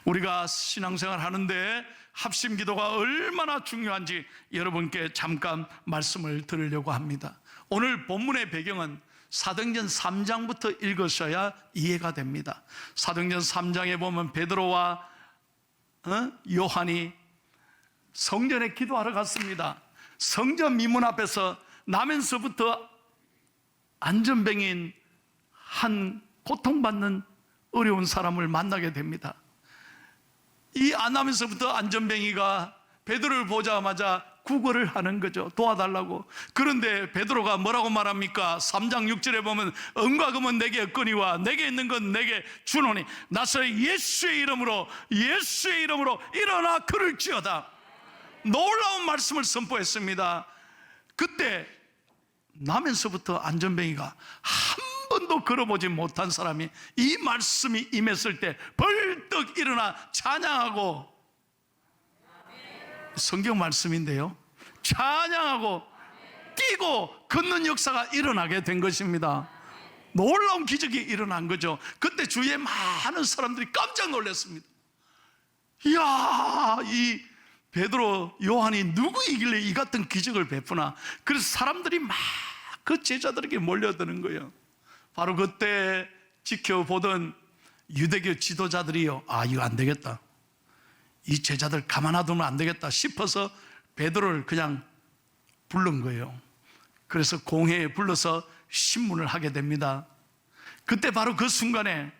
우리가 신앙생활 하는데 합심 기도가 얼마나 중요한지 여러분께 잠깐 말씀을 드리려고 합니다. 오늘 본문의 배경은 사도행전 3장부터 읽으셔야 이해가 됩니다. 사도행전 3장에 보면 베드로와 요한이 성전에 기도하러 갔습니다. 성전 미문 앞에서 나면서부터 안전뱅이인 한 고통받는 어려운 사람을 만나게 됩니다. 이 안나면서부터 안전뱅이가 베드로를 보자마자 구걸을 하는 거죠. 도와달라고. 그런데 베드로가 뭐라고 말합니까? 3장 6절에 보면 은과 금은 내게 없거니와 내게 있는 건 내게 주노니 나서의 예수의 이름으로 일어나 걸을지어다. 놀라운 말씀을 선포했습니다. 그때 나면서부터 안전뱅이가 한 번도 걸어보지 못한 사람이 이 말씀이 임했을 때 벌떡 일어나 찬양하고, 성경 말씀인데요, 찬양하고 뛰고 걷는 역사가 일어나게 된 것입니다. 놀라운 기적이 일어난 거죠. 그때 주위에 많은 사람들이 깜짝 놀랐습니다. 이야, 이 베드로, 요한이 누구이길래 이 같은 기적을 베푸나. 그래서 사람들이 막 그 제자들에게 몰려드는 거예요. 바로 그때 지켜보던 유대교 지도자들이요, 아, 이거 안 되겠다, 이 제자들 가만 놔두면 안 되겠다 싶어서 베드로를 그냥 부른 거예요. 그래서 공회에 불러서 신문을 하게 됩니다. 그때 바로 그 순간에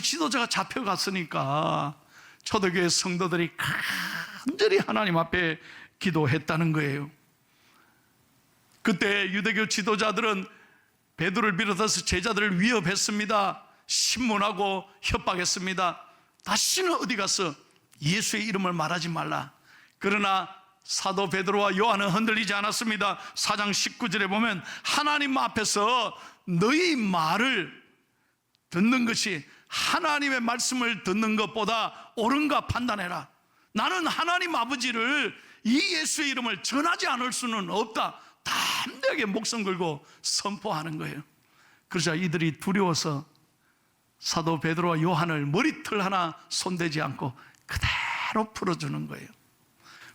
지도자가 잡혀갔으니까 초대교회 성도들이 간절히 하나님 앞에 기도했다는 거예요. 그때 유대교 지도자들은 베드로를 비롯해서 제자들을 위협했습니다. 신문하고 협박했습니다. 다시는 어디 가서 예수의 이름을 말하지 말라. 그러나 사도 베드로와 요한은 흔들리지 않았습니다. 4장 19절에 보면 하나님 앞에서 너희 말을 듣는 것이 하나님의 말씀을 듣는 것보다 옳은가 판단해라. 나는 하나님 아버지를 이 예수의 이름을 전하지 않을 수는 없다. 담대하게 목숨 걸고 선포하는 거예요. 그러자 이들이 두려워서 사도 베드로와 요한을 머리털 하나 손대지 않고 그대로 풀어주는 거예요.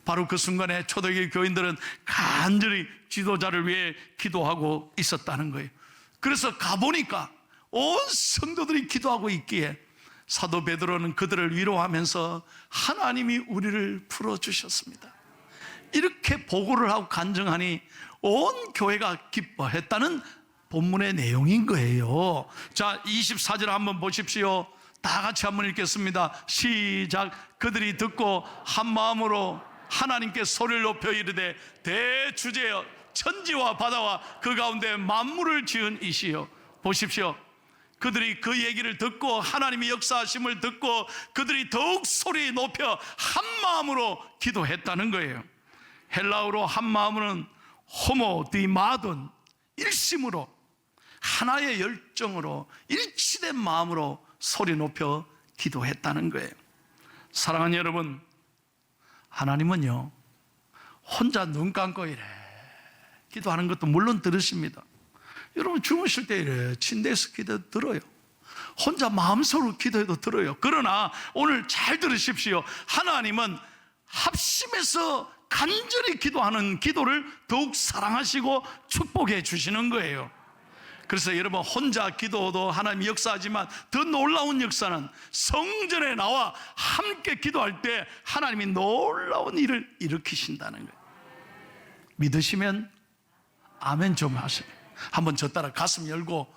바로 그 순간에 초대교회 교인들은 간절히 지도자를 위해 기도하고 있었다는 거예요. 그래서 가보니까 온 성도들이 기도하고 있기에 사도 베드로는 그들을 위로하면서 하나님이 우리를 풀어주셨습니다, 이렇게 보고를 하고 간증하니 온 교회가 기뻐했다는 본문의 내용인 거예요. 자, 24절 한번 보십시오. 다 같이 한번 읽겠습니다. 시작. 그들이 듣고 한 마음으로 하나님께 소리를 높여 이르되 대주제여 천지와 바다와 그 가운데 만물을 지은 이시여. 보십시오. 그들이 그 얘기를 듣고 하나님의 역사하심을 듣고 그들이 더욱 소리 높여 한 마음으로 기도했다는 거예요. 헬라어로 한 마음은 호모디마돈, 일심으로 하나의 열정으로 일치된 마음으로 소리 높여 기도했다는 거예요. 사랑하는 여러분, 하나님은요 혼자 눈 감고 이래 기도하는 것도 물론 들으십니다. 여러분 주무실 때 이래 침대에서 기도 들어요. 혼자 마음속으로 기도해도 들어요. 그러나 오늘 잘 들으십시오. 하나님은 합심해서 간절히 기도하는 기도를 더욱 사랑하시고 축복해 주시는 거예요. 그래서 여러분 혼자 기도도 하나님이 역사하지만 더 놀라운 역사는 성전에 나와 함께 기도할 때 하나님이 놀라운 일을 일으키신다는 거예요. 믿으시면 아멘 좀 하세요. 한번 저 따라 가슴 열고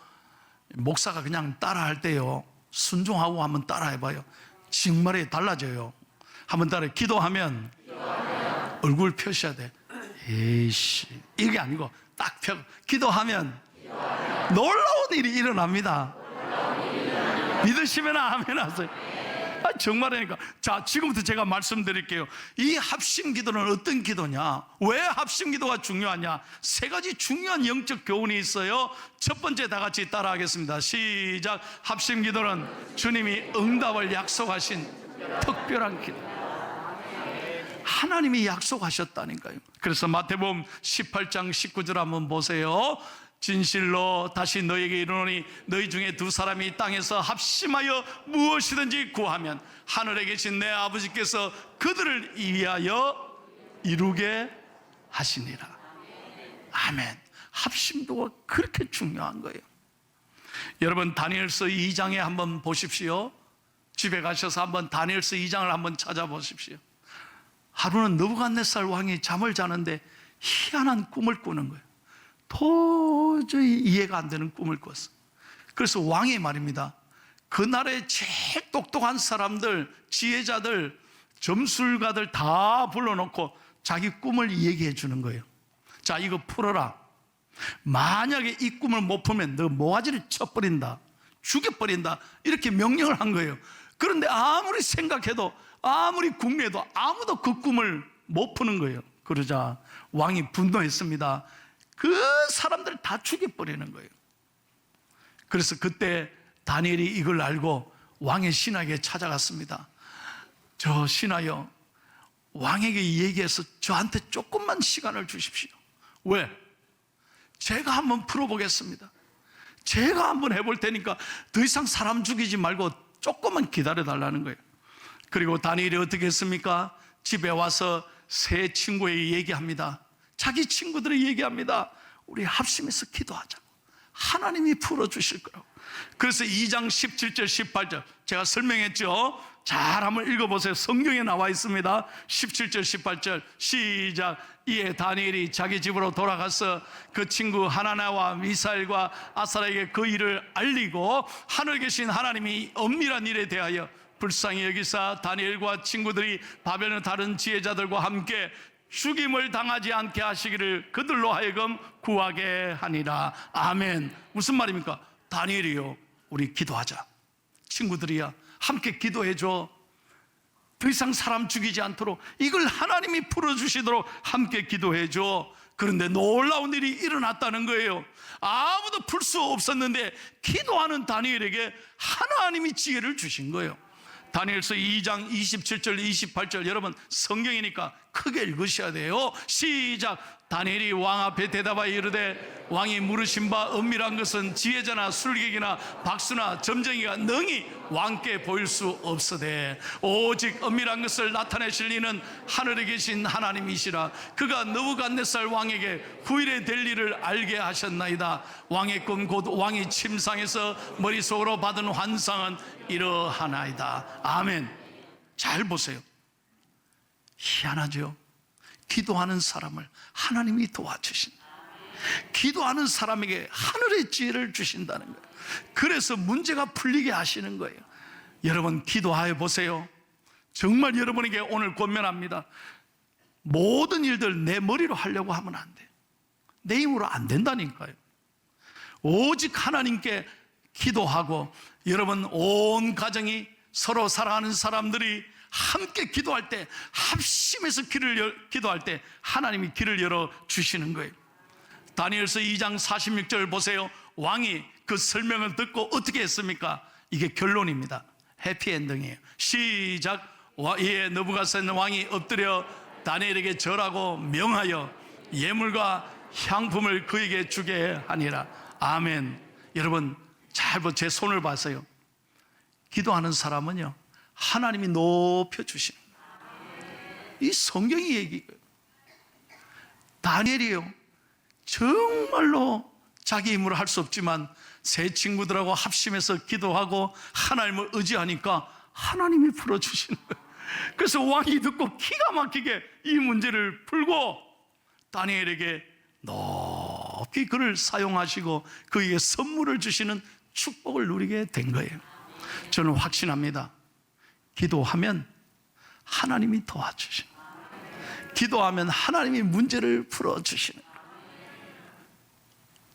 목사가 그냥 따라 할 때요 순종하고 한번 따라 해봐요. 정말에 달라져요. 한번 따라 기도하면 얼굴 펴셔야 돼. 에이씨 이게 아니고 딱 펴고 기도하면 놀라운 일이 일어납니다. 믿으시면 아멘 하세요. 정말이니까. 자, 지금부터 제가 말씀드릴게요. 이 합심 기도는 어떤 기도냐, 왜 합심 기도가 중요하냐, 세 가지 중요한 영적 교훈이 있어요. 첫 번째 다 같이 따라 하겠습니다. 시작. 합심 기도는 주님이 응답을 약속하신 특별한 기도. 하나님이 약속하셨다니까요. 그래서 마태복음 18장 19절 한번 보세요. 진실로 다시 너에게 이르노니 너희 중에 두 사람이 땅에서 합심하여 무엇이든지 구하면 하늘에 계신 내 아버지께서 그들을 위하여 이루게 하시니라. 아멘. 합심도가 그렇게 중요한 거예요. 여러분, 다니엘서 2장에 한번 보십시오. 집에 가셔서 한번 다니엘서 2장을 한번 찾아보십시오. 하루는 느부갓네살 왕이 잠을 자는데 희한한 꿈을 꾸는 거예요. 도저히 이해가 안 되는 꿈을 꿨어. 그래서 왕이 말입니다, 그날의 제일 똑똑한 사람들, 지혜자들, 점술가들 다 불러놓고 자기 꿈을 얘기해 주는 거예요. 자, 이거 풀어라. 만약에 이 꿈을 못 풀면 너 모가지를 쳐버린다, 죽여버린다, 이렇게 명령을 한 거예요. 그런데 아무리 생각해도, 아무리 궁리해도 아무도 그 꿈을 못 푸는 거예요. 그러자 왕이 분노했습니다. 그 사람들 다 죽여버리는 거예요. 그래서 그때 다니엘이 이걸 알고 왕의 신하에게 찾아갔습니다. 저 신하여, 왕에게 얘기해서 저한테 조금만 시간을 주십시오. 왜? 제가 한번 풀어보겠습니다. 제가 한번 해볼 테니까 더 이상 사람 죽이지 말고 조금만 기다려달라는 거예요. 그리고 다니엘이 어떻게 했습니까? 집에 와서 세 친구에게 얘기합니다. 자기 친구들이 얘기합니다. 우리 합심해서 기도하자고. 하나님이 풀어주실 거라고. 그래서 2장 17절 18절 제가 설명했죠. 잘 한번 읽어보세요. 성경에 나와 있습니다. 17절 18절 시작. 이에 다니엘이 자기 집으로 돌아가서 그 친구 하나나와 미사엘과 아사랴에게 그 일을 알리고 하늘에 계신 하나님이 엄밀한 일에 대하여 불쌍히 여기사 다니엘과 친구들이 바벨론 다른 지혜자들과 함께 죽임을 당하지 않게 하시기를 그들로 하여금 구하게 하니라. 아멘. 무슨 말입니까? 다니엘이요, 우리 기도하자. 친구들이야, 함께 기도해줘. 더 이상 사람 죽이지 않도록 이걸 하나님이 풀어주시도록 함께 기도해줘. 그런데 놀라운 일이 일어났다는 거예요. 아무도 풀 수 없었는데 기도하는 다니엘에게 하나님이 지혜를 주신 거예요. 다니엘서 2장 27절 28절 여러분 성경이니까 크게 읽으셔야 돼요. 시작. 다니엘이 왕 앞에 대답하여 이르되 왕이 물으신 바 은밀한 것은 지혜자나 술객이나 박수나 점쟁이가 능히 왕께 보일 수 없으되 오직 은밀한 것을 나타내실 이는 하늘에 계신 하나님이시라. 그가 느부갓네살 왕에게 후일에 될 일을 알게 하셨나이다. 왕의 꿈 곧 왕이 침상에서 머릿속으로 받은 환상은 이러하나이다. 아멘. 잘 보세요. 희한하죠. 기도하는 사람을 하나님이 도와주신다. 기도하는 사람에게 하늘의 지혜를 주신다는 거예요. 그래서 문제가 풀리게 하시는 거예요. 여러분 기도하여 보세요. 정말 여러분에게 오늘 권면합니다. 모든 일들 내 머리로 하려고 하면 안 돼. 내 힘으로 안 된다니까요. 오직 하나님께 기도하고 여러분 온 가정이 서로 사랑하는 사람들이 함께 기도할 때, 합심해서 기도할 때 하나님이 길을 열어주시는 거예요. 다니엘서 2장 46절 보세요. 왕이 그 설명을 듣고 어떻게 했습니까? 이게 결론입니다. 해피엔딩이에요. 시작. 이에 느부갓네살 왕이 엎드려 다니엘에게 절하고 명하여 예물과 향품을 그에게 주게 하니라. 아멘. 여러분 잘 보, 제 손을 봐서요. 기도하는 사람은요 하나님이 높여주시는 거예요. 이 성경이 얘기해요. 다니엘이요 정말로 자기 힘으로 할 수 없지만 세 친구들하고 합심해서 기도하고 하나님을 의지하니까 하나님이 풀어주시는 거예요. 그래서 왕이 듣고 기가 막히게 이 문제를 풀고 다니엘에게 높이 그를 사용하시고 그에게 선물을 주시는 축복을 누리게 된 거예요. 저는 확신합니다. 기도하면 하나님이 도와주시는 거예요. 기도하면 하나님이 문제를 풀어주시는 거예요.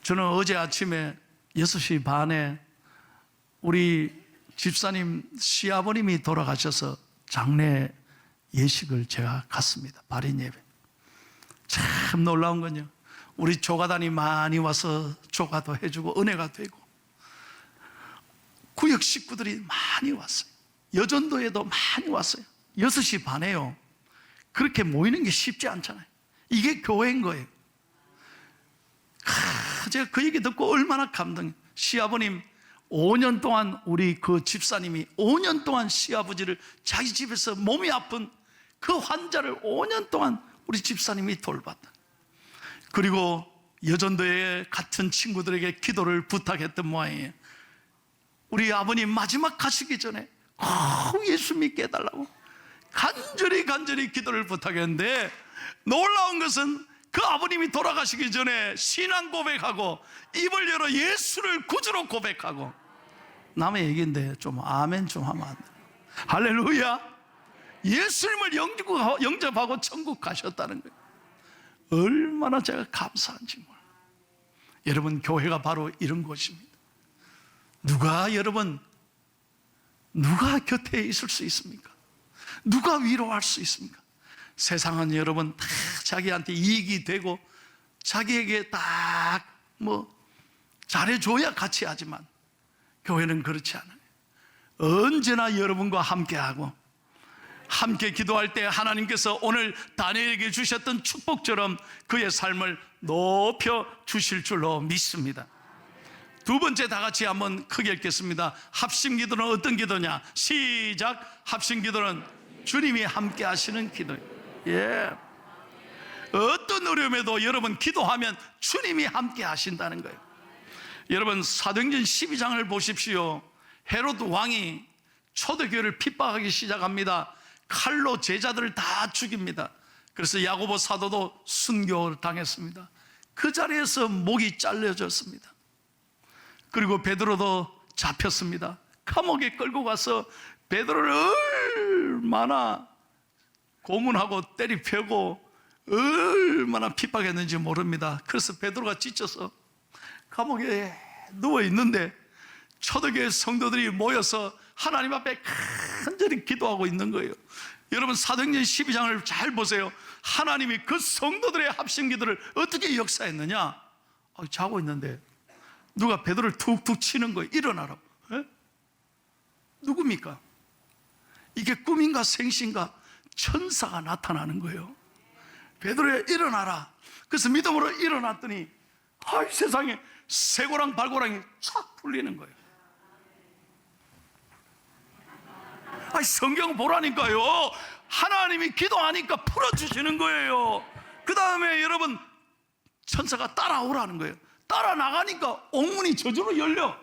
저는 어제 아침에 6시 반에 우리 집사님 시아버님이 돌아가셔서 장례 예식을 제가 갔습니다. 발인 예배. 참 놀라운 건요 우리 조가단이 많이 와서 조가도 해주고 은혜가 되고 구역 식구들이 많이 왔어요. 여전도에도 많이 왔어요. 6시 반에요 그렇게 모이는 게 쉽지 않잖아요. 이게 교회인 거예요. 제가 그 얘기 듣고 얼마나 감동해요. 시아버님 5년 동안, 우리 그 집사님이 5년 동안 시아버지를 자기 집에서 몸이 아픈 그 환자를 5년 동안 우리 집사님이 돌봤다. 그리고 여전도에 같은 친구들에게 기도를 부탁했던 모양이에요. 우리 아버님 마지막 가시기 전에 예수 믿게 해달라고 간절히 기도를 부탁했는데, 놀라운 것은 그 아버님이 돌아가시기 전에 신앙 고백하고 입을 열어 예수를 구주로 고백하고, 남의 얘기인데 좀 아멘 좀 하면 안 돼? 할렐루야. 예수님을 영접하고 천국 가셨다는 거예요. 얼마나 제가 감사한지 몰라요. 여러분, 교회가 바로 이런 곳입니다. 여러분, 누가 곁에 있을 수 있습니까? 누가 위로할 수 있습니까? 세상은 여러분 다 자기한테 이익이 되고 자기에게 딱 잘해줘야 같이 하지만, 교회는 그렇지 않아요. 언제나 여러분과 함께하고, 함께 기도할 때 하나님께서 오늘 다니엘에게 주셨던 축복처럼 그의 삶을 높여 주실 줄로 믿습니다. 두 번째, 다 같이 한번 크게 읽겠습니다. 합심기도는 어떤 기도냐? 시작. 합심기도는 주님이 함께 하시는 기도예요. 예. 어떤 어려움에도 여러분 기도하면 주님이 함께 하신다는 거예요. 여러분, 사도행전 12장을 보십시오. 헤로드 왕이 초대교회를 핍박하기 시작합니다. 칼로 제자들을 다 죽입니다. 그래서 야고보 사도도 순교를 당했습니다. 그 자리에서 목이 잘려졌습니다. 그리고 베드로도 잡혔습니다. 감옥에 끌고 가서 베드로를 얼마나 고문하고 때리펴고 얼마나 핍박했는지 모릅니다. 그래서 베드로가 지쳐서 감옥에 누워있는데 초대교회 성도들이 모여서 하나님 앞에 간절히 기도하고 있는 거예요. 여러분, 사도행전 12장을 잘 보세요. 하나님이 그 성도들의 합심기도를 어떻게 역사했느냐? 자고 있는데 누가 베드로를 툭툭 치는 거예요. 일어나라고. 에? 누굽니까? 이게 꿈인가 생신가? 천사가 나타나는 거예요. 베드로야, 일어나라. 그래서 믿음으로 일어났더니 세상에 쇠고랑 발고랑이 쫙 풀리는 거예요. 성경 보라니까요. 하나님이 기도하니까 풀어주시는 거예요. 그 다음에 여러분, 천사가 따라오라는 거예요. 따라 나가니까 옥문이 저절로 열려.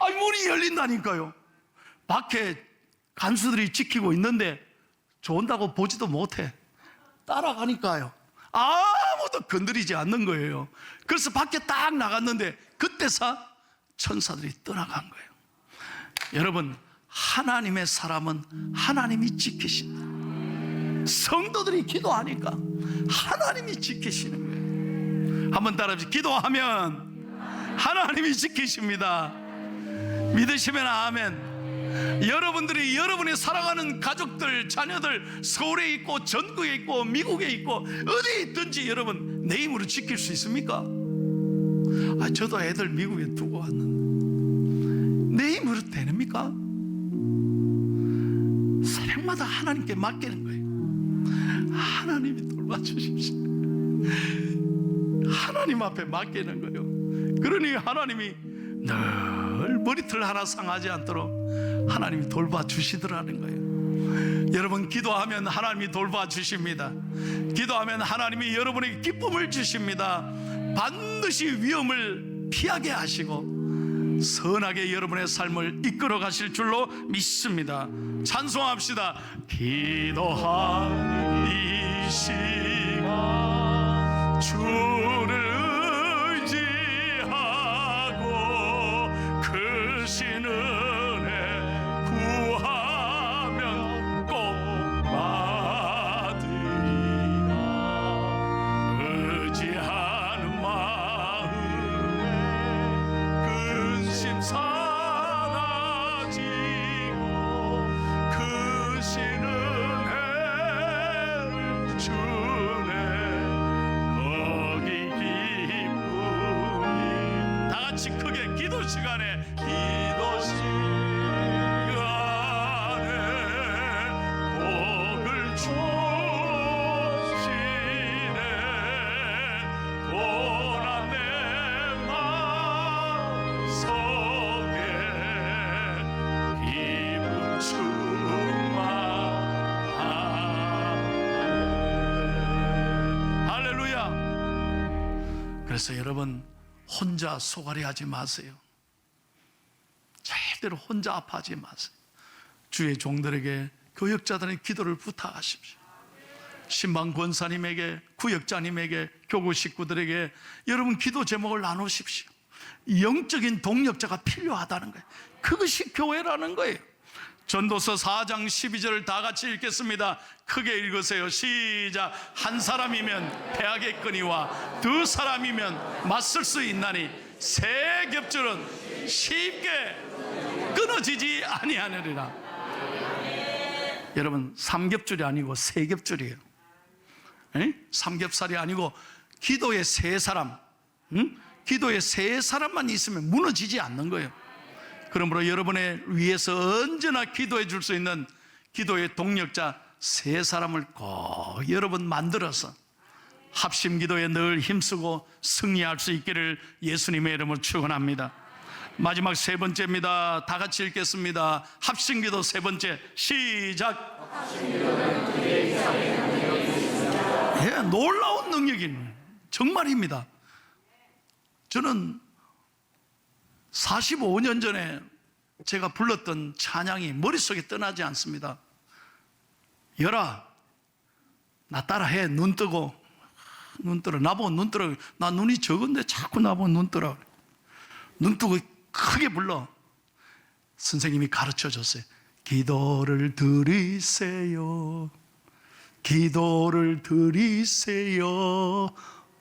문이 열린다니까요. 밖에 간수들이 지키고 있는데 좋은다고 보지도 못해. 따라가니까요, 아무도 건드리지 않는 거예요. 그래서 밖에 딱 나갔는데 그때서 천사들이 떠나간 거예요. 여러분, 하나님의 사람은 하나님이 지키신다. 성도들이 기도하니까 하나님이 지키시는 거예요. 한번 따라합시다. 기도하면 하나님이 지키십니다. 믿으시면 아멘. 여러분들이 여러분이 사랑하는 가족들, 자녀들 서울에 있고 전국에 있고 미국에 있고 어디에 있든지 여러분 내 힘으로 지킬 수 있습니까? 저도 애들 미국에 두고 왔는데 내 힘으로 되십니까? 새벽마다 하나님께 맡기는 거예요. 하나님이 돌봐주십시오. 하나님 앞에 맡기는 거예요. 그러니 하나님이 늘 머리털 하나 상하지 않도록 하나님이 돌봐주시더라는 거예요. 여러분, 기도하면 하나님이 돌봐주십니다. 기도하면 하나님이 여러분에게 기쁨을 주십니다. 반드시 위험을 피하게 하시고 선하게 여러분의 삶을 이끌어 가실 줄로 믿습니다. 찬송합시다. 기도하는 이 시간 주를 주네 거기 충만하네. 할렐루야. 그래서 여러분 혼자 소갈이하지 마세요. 절대로 혼자 아파하지 마세요. 주의 종들에게, 교역자들의 기도를 부탁하십시오. 신방 권사님에게, 구역자님에게, 교구 식구들에게 여러분 기도 제목을 나누십시오. 영적인 동력자가 필요하다는 거예요. 그것이 교회라는 거예요. 전도서 4장 12절을 다 같이 읽겠습니다. 크게 읽으세요. 시작. 한 사람이면 패하겠거니와 두 사람이면 맞설 수 있나니 세 겹줄은 쉽게 끊어지지 아니하느니라. 여러분, 삼겹줄이 아니고 세 겹줄이에요. 삼겹살이 아니고 기도의 세 사람, 기도의 세 사람만 있으면 무너지지 않는 거예요. 그러므로 여러분의 위해서 언제나 기도해 줄 수 있는 기도의 동력자 세 사람을 꼭 여러분 만들어서 합심 기도에 늘 힘쓰고 승리할 수 있기를 예수님의 이름으로 축원합니다. 마지막 세 번째입니다. 다 같이 읽겠습니다. 합심 기도 세 번째, 시작. 예, 놀라운 능력인 정말입니다. 저는 45년 전에 제가 불렀던 찬양이 머릿속에 떠나지 않습니다. 열아, 나 따라해. 눈 뜨고. 눈 뜨라. 나보고 눈 뜨라. 나 눈이 적은데 자꾸 나보고 눈 뜨라. 눈 뜨고 크게 불러. 선생님이 가르쳐 줬어요. 기도를 드리세요. 기도를 드리세요.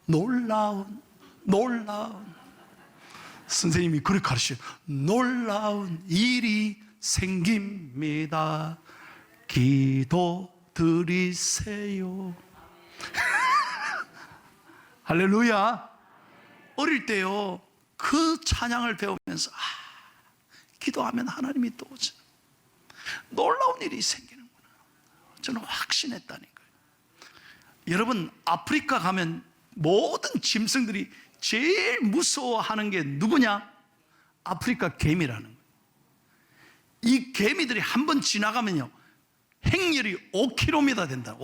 놀라운 선생님이 그렇게 가르쳐요. 놀라운 일이 생깁니다. 기도 드리세요. 할렐루야. 어릴 때요, 그 찬양을 배우면서 기도하면 하나님이 또 오죠. 놀라운 일이 생기는구나. 저는 확신했다니까요. 여러분, 아프리카 가면 모든 짐승들이 제일 무서워하는 게 누구냐? 아프리카 개미라는 거예요. 이 개미들이 한번 지나가면요, 행렬이 5km 된다.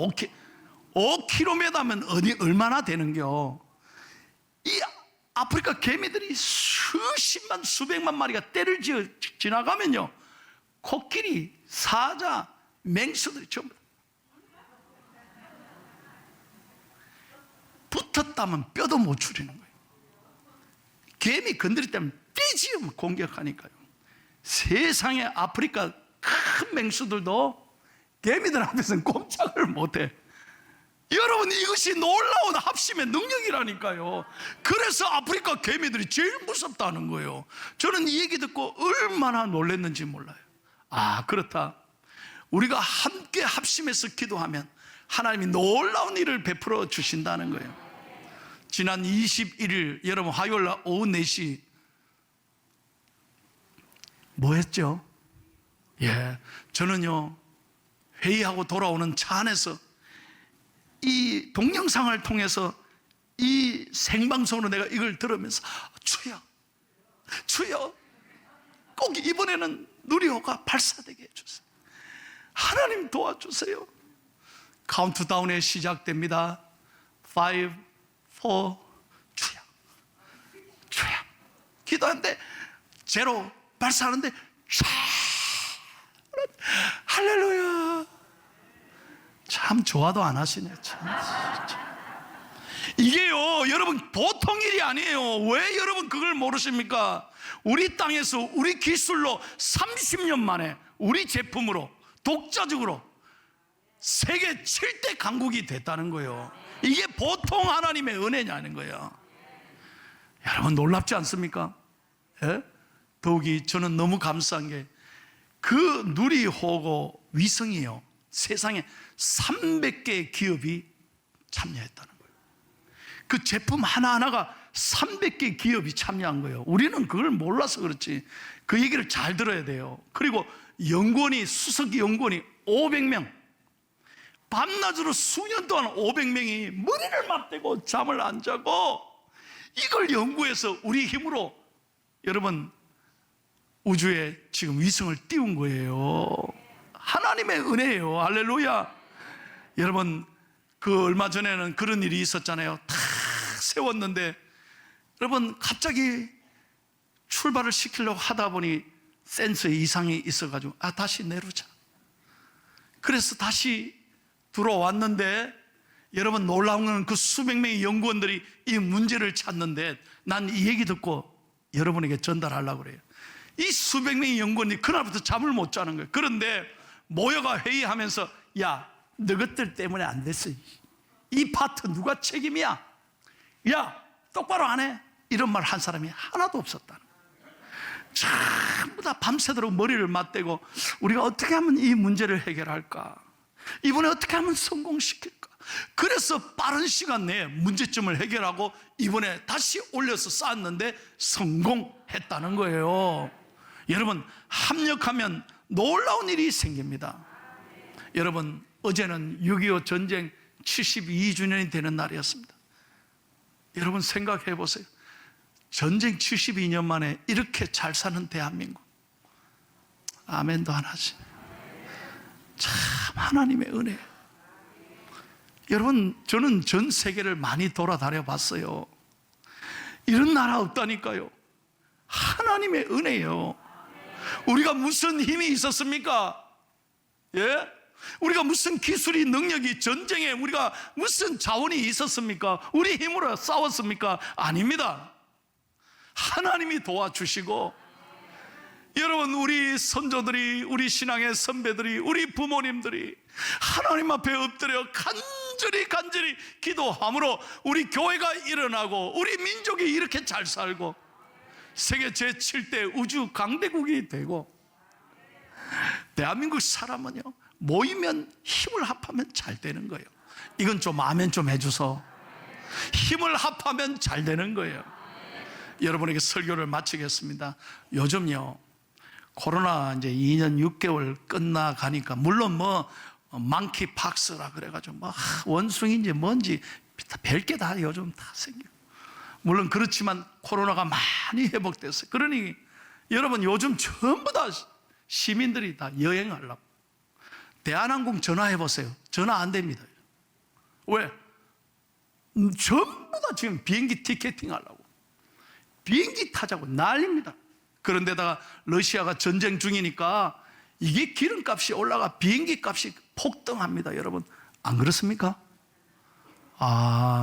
5km면 얼마나 되는겨? 이 아프리카 개미들이 수십만, 수백만 마리가 떼를 지어 지나가면요, 코끼리, 사자, 맹수들이 전부 붙었다면 뼈도 못 추리는 거예요. 개미 건드렸다면 떼지으면 공격하니까요. 세상에 아프리카 큰 맹수들도 개미들 앞에서는 꼼짝을 못해. 여러분, 이것이 놀라운 합심의 능력이라니까요. 그래서 아프리카 개미들이 제일 무섭다는 거예요. 저는 이 얘기 듣고 얼마나 놀랐는지 몰라요. 그렇다. 우리가 함께 합심해서 기도하면 하나님이 놀라운 일을 베풀어 주신다는 거예요. 지난 21일 여러분 화요일 날 오후 4시 뭐 했죠? 저는요, 회의하고 돌아오는 차 안에서 이 동영상을 통해서 이 생방송으로 내가 이걸 들으면서 주여 꼭 이번에는 누리호가 발사되게 해주세요. 하나님 도와주세요. 카운트다운이 시작됩니다. 5, 4, 주여 기도하는데 제로 발사하는데 촤 할렐루야. 참 좋아도 안 하시네. 이게요, 여러분 보통 일이 아니에요. 왜 여러분 그걸 모르십니까? 우리 땅에서 우리 기술로 30년 만에 우리 제품으로 독자적으로 세계 7대 강국이 됐다는 거예요. 이게 보통 하나님의 은혜냐는 거예요. 여러분 놀랍지 않습니까? 예? 더욱이 저는 너무 감사한 게 그 누리호고 위성이요, 세상에 300개의 기업이 참여했다는 거예요. 그 제품 하나하나가 300개의 기업이 참여한 거예요. 우리는 그걸 몰라서 그렇지 그 얘기를 잘 들어야 돼요. 그리고 연구원이, 수석 연구원이 500명, 밤낮으로 수년 동안 500명이 머리를 맞대고 잠을 안 자고 이걸 연구해서 우리 힘으로 여러분 우주에 지금 위성을 띄운 거예요. 하나님의 은혜예요. 할렐루야. 여러분, 그 얼마 전에는 그런 일이 있었잖아요. 다 세웠는데 여러분, 갑자기 출발을 시키려고 하다 보니 센서에 이상이 있어가지고 다시 내려자. 그래서 다시 들어왔는데 여러분, 놀라운 건 그 수백 명의 연구원들이 이 문제를 찾는데 난 이 얘기 듣고 여러분에게 전달하려고 그래요. 이 수백 명의 연구원이 그날부터 잠을 못 자는 거예요. 그런데 모여가 회의하면서 야, 너희들 때문에 안 됐어. 이 파트 누가 책임이야? 야, 똑바로 안 해? 이런 말 한 사람이 하나도 없었다는 거예요. 전부 다 밤새도록 머리를 맞대고 우리가 어떻게 하면 이 문제를 해결할까? 이번에 어떻게 하면 성공시킬까? 그래서 빠른 시간 내에 문제점을 해결하고 이번에 다시 올려서 쌓았는데 성공했다는 거예요. 여러분, 합력하면 놀라운 일이 생깁니다. 여러분, 어제는 6.25 전쟁 72주년이 되는 날이었습니다. 여러분, 생각해 보세요. 전쟁 72년 만에 이렇게 잘 사는 대한민국. 아멘도 안 하지. 참 하나님의 은혜. 여러분, 저는 전 세계를 많이 돌아다녀 봤어요. 이런 나라 없다니까요. 하나님의 은혜예요. 우리가 무슨 힘이 있었습니까? 예? 우리가 무슨 기술이, 능력이, 전쟁에 우리가 무슨 자원이 있었습니까? 우리 힘으로 싸웠습니까? 아닙니다. 하나님이 도와주시고, 여러분, 우리 선조들이, 우리 신앙의 선배들이, 우리 부모님들이 하나님 앞에 엎드려 간절히 기도함으로 우리 교회가 일어나고 우리 민족이 이렇게 잘 살고 세계 제7대 우주 강대국이 되고, 대한민국 사람은요, 모이면 힘을 합하면 잘 되는 거예요. 이건 좀 아멘 좀 해줘서. 힘을 합하면 잘 되는 거예요. 여러분에게 설교를 마치겠습니다. 요즘요, 코로나 이제 2년 6개월 끝나가니까 물론 망키 박스라 그래가지고 원숭이인지 뭔지 별게 다 요즘 다 생겨요. 물론 그렇지만 코로나가 많이 회복됐어요. 그러니 여러분, 요즘 전부 다 시민들이 다 여행하려고. 대한항공 전화해 보세요. 전화 안 됩니다. 왜? 전부 다 지금 비행기 티켓팅 하려고, 비행기 타자고 난립니다. 그런데다가 러시아가 전쟁 중이니까 이게 기름값이 올라가 비행기 값이 폭등합니다. 여러분, 안 그렇습니까?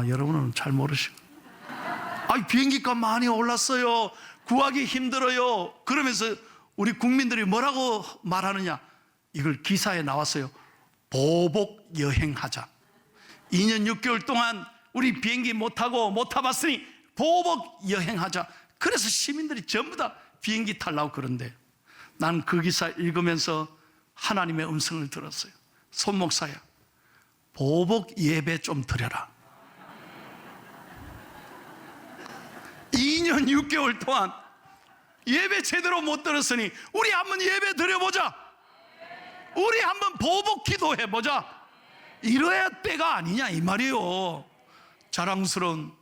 여러분은 잘 모르시고, 비행기 값 많이 올랐어요. 구하기 힘들어요. 그러면서 우리 국민들이 뭐라고 말하느냐? 이걸 기사에 나왔어요. 보복 여행하자. 2년 6개월 동안 우리 비행기 못 타봤으니 보복 여행하자. 그래서 시민들이 전부 다 비행기 타려고. 그런데 난 그 기사 읽으면서 하나님의 음성을 들었어요. 손 목사야, 보복 예배 좀 드려라. 2년 6개월 동안 예배 제대로 못 드렸으니 우리 한번 예배 드려보자. 우리 한번 보복 기도해보자. 이래야 때가 아니냐 이 말이에요. 자랑스러운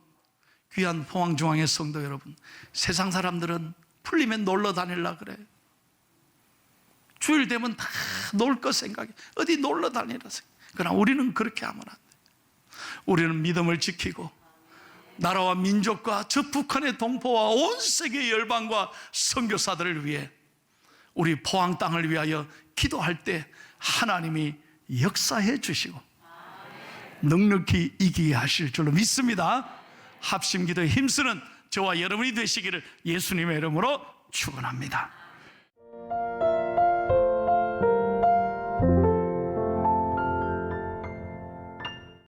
귀한 포항중앙의 성도 여러분, 세상 사람들은 풀리면 놀러 다닐라 그래. 주일 되면 다 놀 거 생각해. 어디 놀러 다니라 생각. 그러나 우리는 그렇게 하면 안 돼. 우리는 믿음을 지키고 나라와 민족과 저 북한의 동포와 온 세계 열방과 선교사들을 위해 우리 포항 땅을 위하여 기도할 때 하나님이 역사해 주시고 넉넉히 이기게 하실 줄로 믿습니다. 합심기도에 힘쓰는 저와 여러분이 되시기를 예수님의 이름으로 축원합니다.